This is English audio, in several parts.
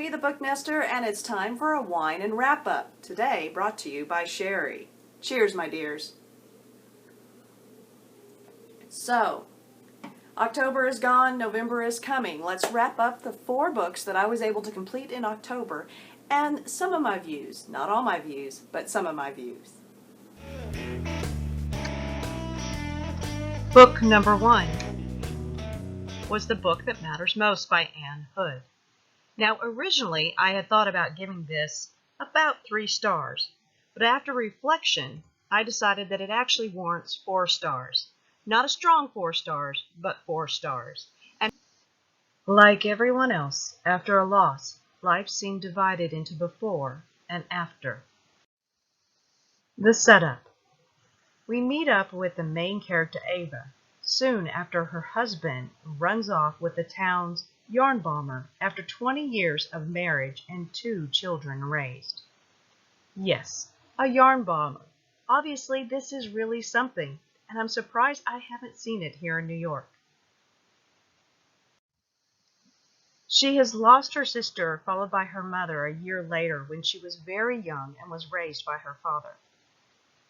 me, the Booknester, and it's time for a wine and wrap-up. Today, brought to you by Sherry. Cheers, my dears. So, October is gone, November is coming. Let's wrap up the 4 books that I was able to complete in October, and some of my views. Not all my views, but some of my views. Book number 1 was The Book That Matters Most by Anne Hood. Now, originally, I had thought about giving this about 3 stars, but after reflection, I decided that it actually warrants 4 stars. Not a strong 4 stars, but 4 stars. And like everyone else, after a loss, life seemed divided into before and after. The setup. We meet up with the main character, Ava, soon after her husband runs off with the town's yarn bomber after 20 years of marriage and 2 children raised. Yes, a yarn bomber. Obviously, this is really something, and I'm surprised I haven't seen it here in New York. She has lost her sister, followed by her mother a year later when she was very young and was raised by her father.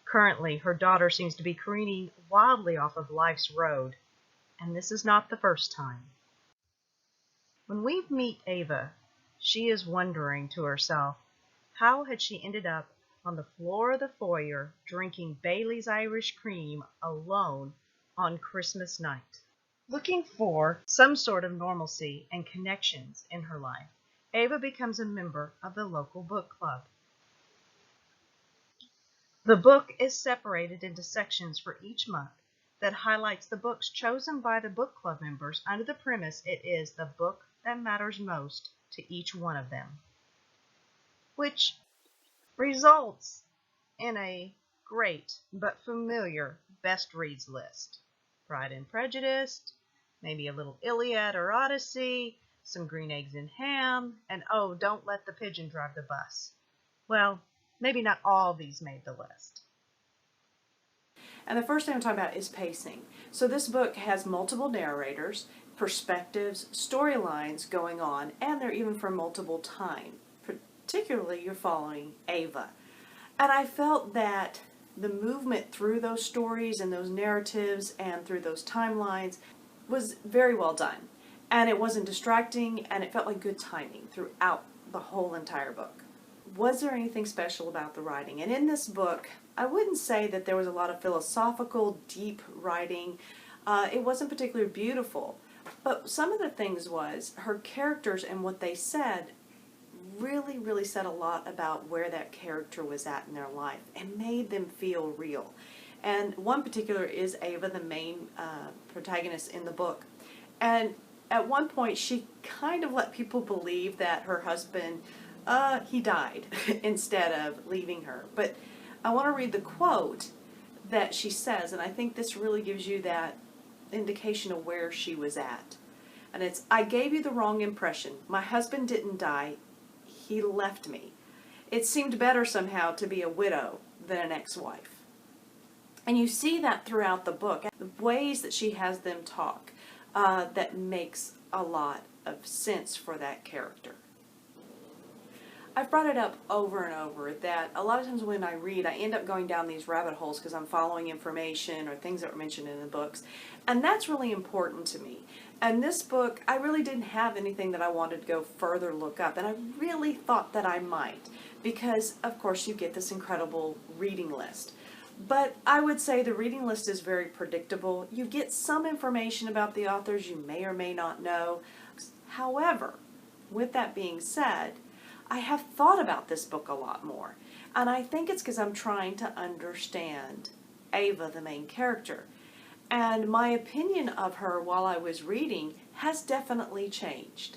Currently, her daughter seems to be careening wildly off of life's road, and this is not the first time. When we meet Ava, she is wondering to herself, how had she ended up on the floor of the foyer drinking Bailey's Irish Cream alone on Christmas night? Looking for some sort of normalcy and connections in her life, Ava becomes a member of the local book club. The book is separated into sections for each month that highlights the books chosen by the book club members under the premise it is the book that matters most to each one of them, which results in a great but familiar best reads list. Pride and Prejudice, maybe a little Iliad or Odyssey, some Green Eggs and Ham, and oh, Don't Let the Pigeon Drive the Bus. Well, maybe not all these made the list. And the first thing I'm talking about is pacing. So this book has multiple narrators, perspectives, storylines going on, and they're even for multiple time. Particularly, you're following Ava. And I felt that the movement through those stories and those narratives and through those timelines was very well done. And it wasn't distracting, and it felt like good timing throughout the whole entire book. Was there anything special about the writing? And in this book, I wouldn't say that there was a lot of philosophical, deep writing. It wasn't particularly beautiful. But some of the things was, her characters and what they said really said a lot about where that character was at in their life and made them feel real. And one particular is Ava, the main protagonist in the book. And at one point, she kind of let people believe that her husband he died instead of leaving her. But I want to read the quote that she says, and I think this really gives you that indication of where she was at. And it's, "I gave you the wrong impression. My husband didn't die. He left me. It seemed better somehow to be a widow than an ex-wife." And you see that throughout the book, the ways that she has them talk, that makes a lot of sense for that character. I've brought it up over and over that a lot of times when I read, I end up going down these rabbit holes because I'm following information or things that were mentioned in the books. And that's really important to me. And this book, I really didn't have anything that I wanted to go further look up. And I really thought that I might because, of course, you get this incredible reading list. But I would say the reading list is very predictable. You get some information about the authors you may or may not know. However, with that being said, I have thought about this book a lot more, and I think it's because I'm trying to understand Ava, the main character, and my opinion of her while I was reading has definitely changed.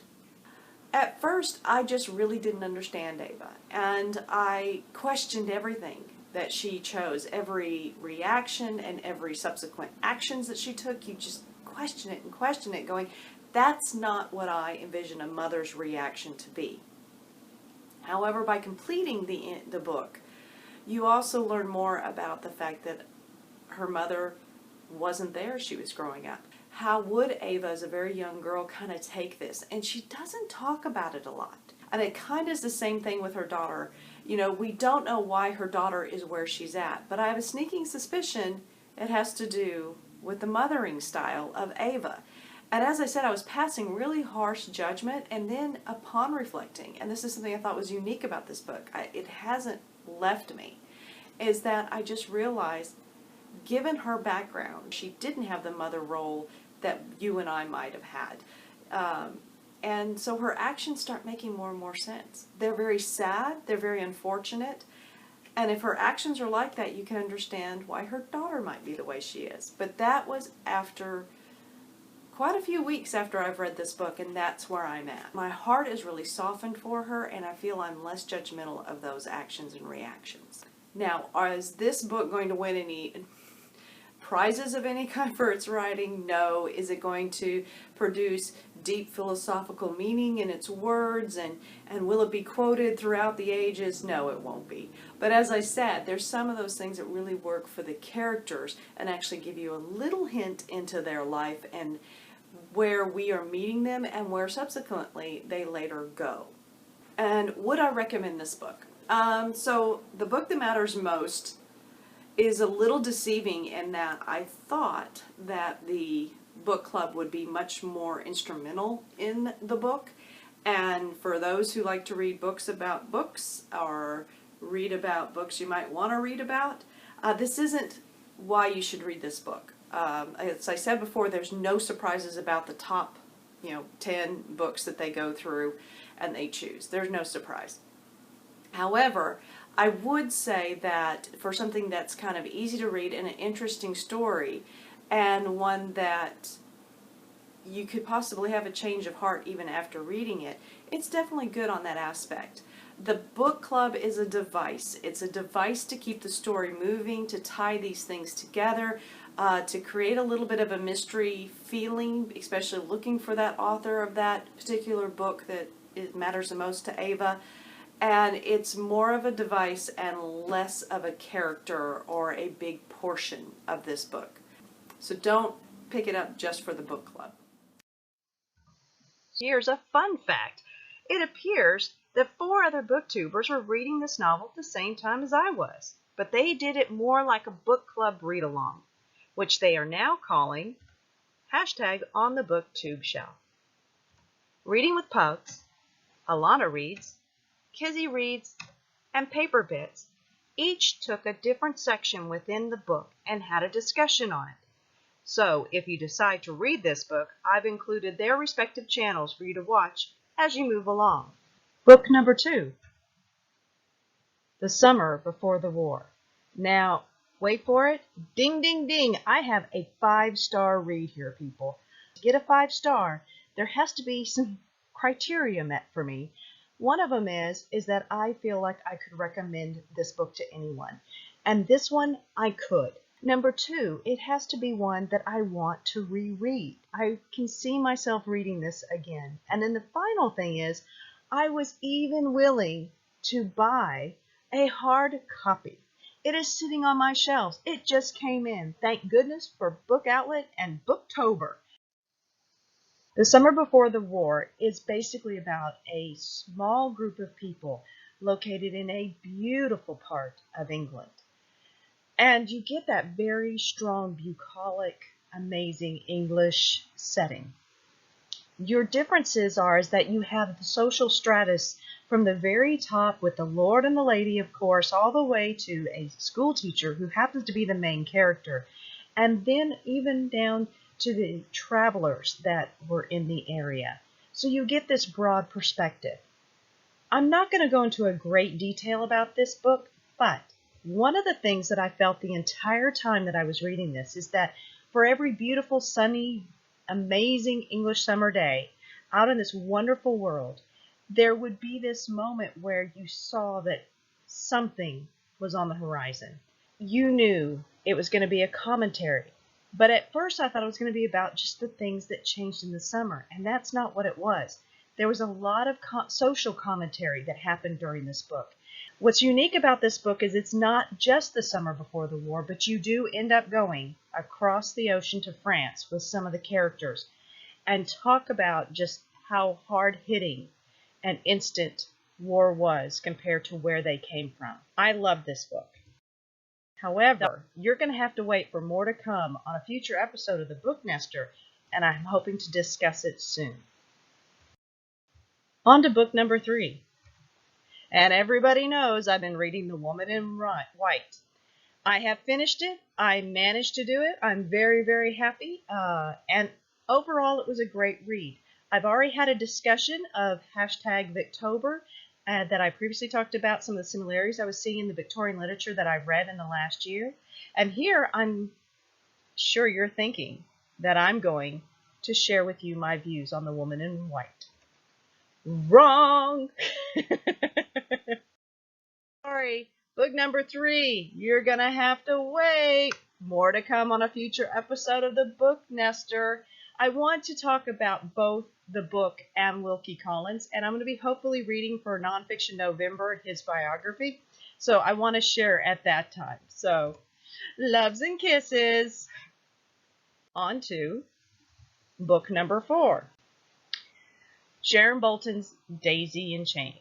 At first, I just really didn't understand Ava, and I questioned everything that she chose, every reaction and every subsequent actions that she took. You just question it, going, that's not what I envision a mother's reaction to be. However, by completing the book, you also learn more about the fact that her mother wasn't there as she was growing up. How would Ava, as a very young girl, kind of take this? And she doesn't talk about it a lot. And it kind of is the same thing with her daughter. You know, we don't know why her daughter is where she's at, but I have a sneaking suspicion it has to do with the mothering style of Ava. And as I said, I was passing really harsh judgment, and then upon reflecting, and this is something I thought was unique about this book, it hasn't left me, is that I just realized, given her background, she didn't have the mother role that you and I might have had. And so her actions start making more and more sense. They're very sad, they're very unfortunate, and if her actions are like that, you can understand why her daughter might be the way she is. But that was after quite a few weeks after I've read this book, and that's where I'm at. My heart is really softened for her, and I feel I'm less judgmental of those actions and reactions. Now, is this book going to win any prizes of any kind for its writing? No. Is it going to produce deep philosophical meaning in its words, and will it be quoted throughout the ages? No, it won't be. But as I said, there's some of those things that really work for the characters and actually give you a little hint into their life and where we are meeting them and where subsequently they later go. And would I recommend this book? So the book that matters most is a little deceiving in that I thought that the book club would be much more instrumental in the book. And for those who like to read books about books or read about books you might want to read about, this isn't why you should read this book. As I said before, there's no surprises about the top 10 books that they go through and they choose. There's no surprise. However, I would say that for something that's kind of easy to read and an interesting story, and one that you could possibly have a change of heart even after reading it, it's definitely good on that aspect. The book club is a device. It's a device to keep the story moving, to tie these things together, to create a little bit of a mystery feeling, especially looking for that author of that particular book that it matters the most to Ava. And it's more of a device and less of a character or a big portion of this book. So don't pick it up just for the book club. Here's a fun fact. It appears that 4 other booktubers were reading this novel at the same time as I was, but they did it more like a book club read-along, which they are now calling #on the booktube shelf. Reading with Pugs, Alana Reads, Kizzy Reads, and Paper Bits each took a different section within the book and had a discussion on it. So if you decide to read this book, I've included their respective channels for you to watch as you move along. Book number 2, The Summer Before the War. Now, wait for it. Ding, ding, ding. I have a 5-star read here, people. To get a 5-star, there has to be some criteria met for me. One of them is that I feel like I could recommend this book to anyone. And this one, I could. Number 2, it has to be one that I want to reread. I can see myself reading this again. And then the final thing is, I was even willing to buy a hard copy. It is sitting on my shelves. It just came in. Thank goodness for Book Outlet and Booktober. The Summer Before the War is basically about a small group of people located in a beautiful part of England. And you get that very strong, bucolic, amazing English setting. Your differences is that you have the social stratus from the very top with the Lord and the Lady, of course, all the way to a school teacher who happens to be the main character. And then even down to the travelers that were in the area. So you get this broad perspective. I'm not going to go into a great detail about this book, but one of the things that I felt the entire time that I was reading this is that for every beautiful, sunny, amazing English summer day out in this wonderful world, there would be this moment where you saw that something was on the horizon. You knew it was going to be a commentary. But at first I thought it was going to be about just the things that changed in the summer, and that's not what it was. There was a lot of social commentary that happened during this book. What's unique about this book is it's not just the summer before the war, but you do end up going across the ocean to France with some of the characters and talk about just how hard-hitting and instant war was compared to where they came from. I love this book. However, you're going to have to wait for more to come on a future episode of the Booknester, and I'm hoping to discuss it soon. On to book number 3. And everybody knows I've been reading The Woman in White. I have finished it. I managed to do it. I'm very, very happy. And overall, it was a great read. I've already had a discussion of #Victober that I previously talked about some of the similarities I was seeing in the Victorian literature that I've read in the last year. And here I'm sure you're thinking that I'm going to share with you my views on The Woman in White. Wrong! Sorry. Book number 3, you're going to have to wait. More to come on a future episode of the Booknester. I want to talk about both the book and Wilkie Collins, and I'm going to be hopefully reading for Nonfiction November his biography, so I want to share at that time. So, loves and kisses. On to book number 4, Sharon Bolton's Daisy and Chain.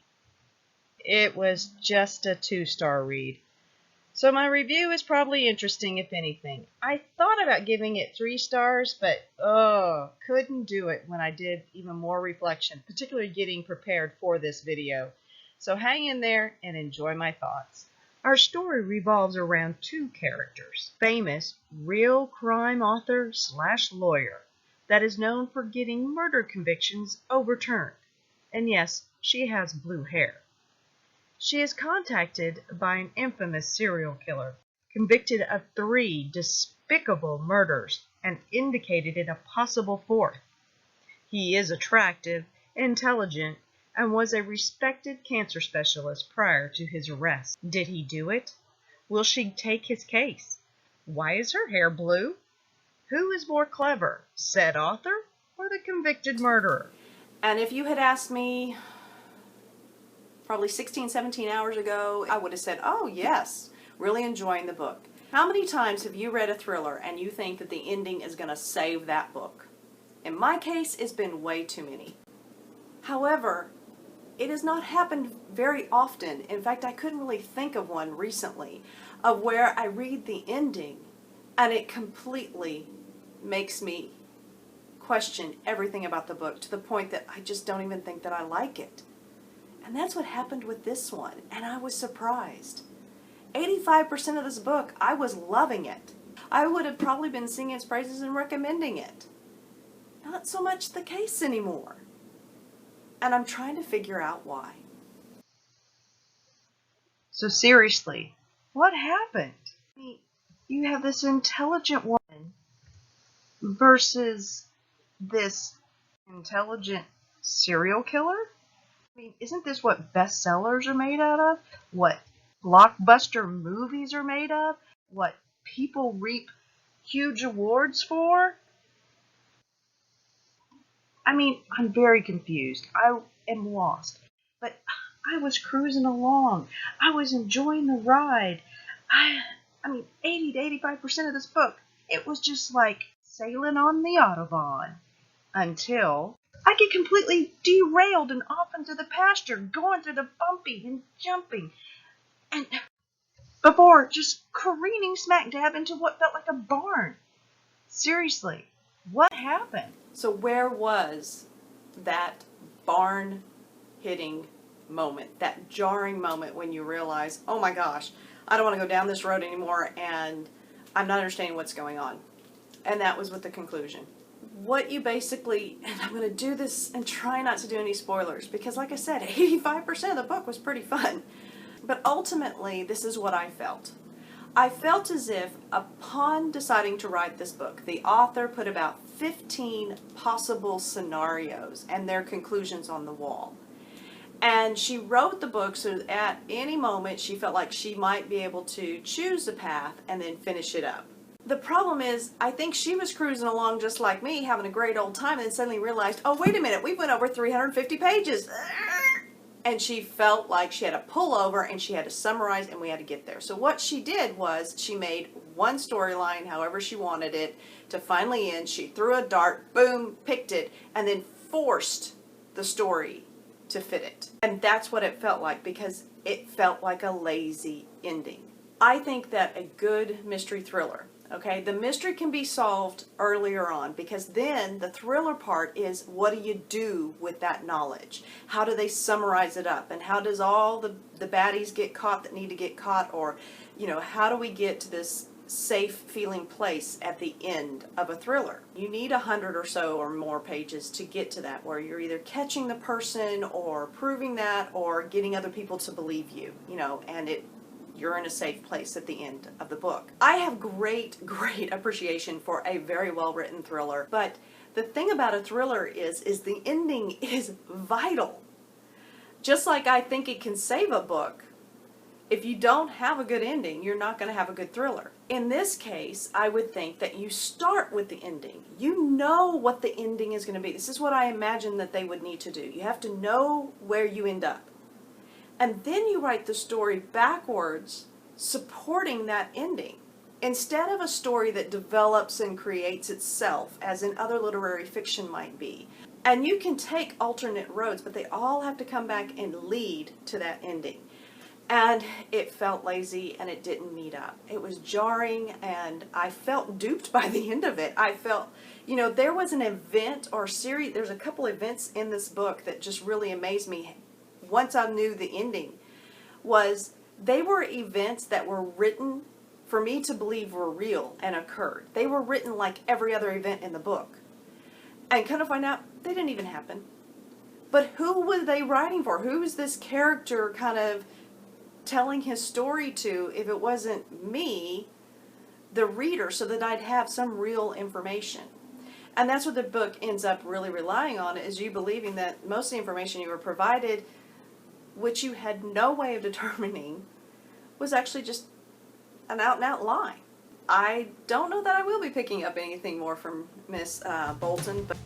It was just a 2-star read. So my review is probably interesting, if anything. I thought about giving it 3 stars, but couldn't do it when I did even more reflection, particularly getting prepared for this video. So hang in there and enjoy my thoughts. Our story revolves around 2 characters. Famous real crime author / lawyer that is known for getting murder convictions overturned. And yes, she has blue hair. She is contacted by an infamous serial killer, convicted of 3 despicable murders and indicated in a possible 4th. He is attractive, intelligent, and was a respected cancer specialist prior to his arrest. Did he do it? Will she take his case? Why is her hair blue? Who is more clever, said author or the convicted murderer? And if you had asked me probably 16, 17 hours ago, I would have said, oh yes, really enjoying the book. How many times have you read a thriller and you think that the ending is going to save that book? In my case, it's been way too many. However, it has not happened very often. In fact, I couldn't really think of one recently of where I read the ending and it completely makes me question everything about the book to the point that I just don't even think that I like it. And that's what happened with this one, and I was surprised. 85% of this book, I was loving it. I would have probably been singing its praises and recommending it. Not so much the case anymore. And I'm trying to figure out why. So seriously, what happened? I mean, you have this intelligent woman versus this intelligent serial killer? I mean, isn't this what bestsellers are made out of? What blockbuster movies are made of? What people reap huge awards for? I mean, I'm very confused. I am lost. But I was cruising along. I was enjoying the ride. I mean, 80 to 85% of this book, it was just like sailing on the Autobahn. Until I get completely derailed and off into the pasture, going through the bumpy and jumping, and before just careening smack dab into what felt like a barn. Seriously, what happened? So where was that barn hitting moment, that jarring moment when you realize, oh my gosh, I don't want to go down this road anymore and I'm not understanding what's going on? And that was with the conclusion. What you basically, and I'm going to do this and try not to do any spoilers because like I said, 85% of the book was pretty fun. But ultimately, this is what I felt. I felt as if upon deciding to write this book, the author put about 15 possible scenarios and their conclusions on the wall. And she wrote the book so that at any moment she felt like she might be able to choose a path and then finish it up. The problem is, I think she was cruising along just like me, having a great old time, and then suddenly realized, oh, wait a minute, we went over 350 pages. And she felt like she had to pull over and she had to summarize and we had to get there. So what she did was she made one storyline however she wanted it to finally end. She threw a dart, boom, picked it, and then forced the story to fit it. And that's what it felt like, because it felt like a lazy ending. I think that a good mystery thriller, okay, the mystery can be solved earlier on, because then the thriller part is, what do you do with that knowledge? How do they summarize it up? And how does all the baddies get caught that need to get caught? Or, you know, how do we get to this safe feeling place at the end of a thriller? You need 100 or so or more pages to get to that, where you're either catching the person or proving that or getting other people to believe you, you know, and you're in a safe place at the end of the book. I have great appreciation for a very well-written thriller, but the thing about a thriller is the ending is vital. Just like I think it can save a book, if you don't have a good ending, you're not going to have a good thriller. In this case, I would think that you start with the ending. You know what the ending is going to be. This is what I imagine that they would need to do. You have to know where you end up. And then you write the story backwards, supporting that ending, instead of a story that develops and creates itself, as in other literary fiction might be. And you can take alternate roads, but they all have to come back and lead to that ending. And it felt lazy, and it didn't meet up. It was jarring, and I felt duped by the end of it. I felt, you know, there was an event or series, there's a couple events in this book that just really amazed me once I knew the ending. Was they were events that were written for me to believe were real and occurred. They were written like every other event in the book. And kind of find out they didn't even happen. But who were they writing for? Who was this character kind of telling his story to, if it wasn't me, the reader, so that I'd have some real information? And that's what the book ends up really relying on, is you believing that most of the information you were provided, which you had no way of determining, was actually just an out-and-out lie. I don't know that I will be picking up anything more from Miss Bolton, but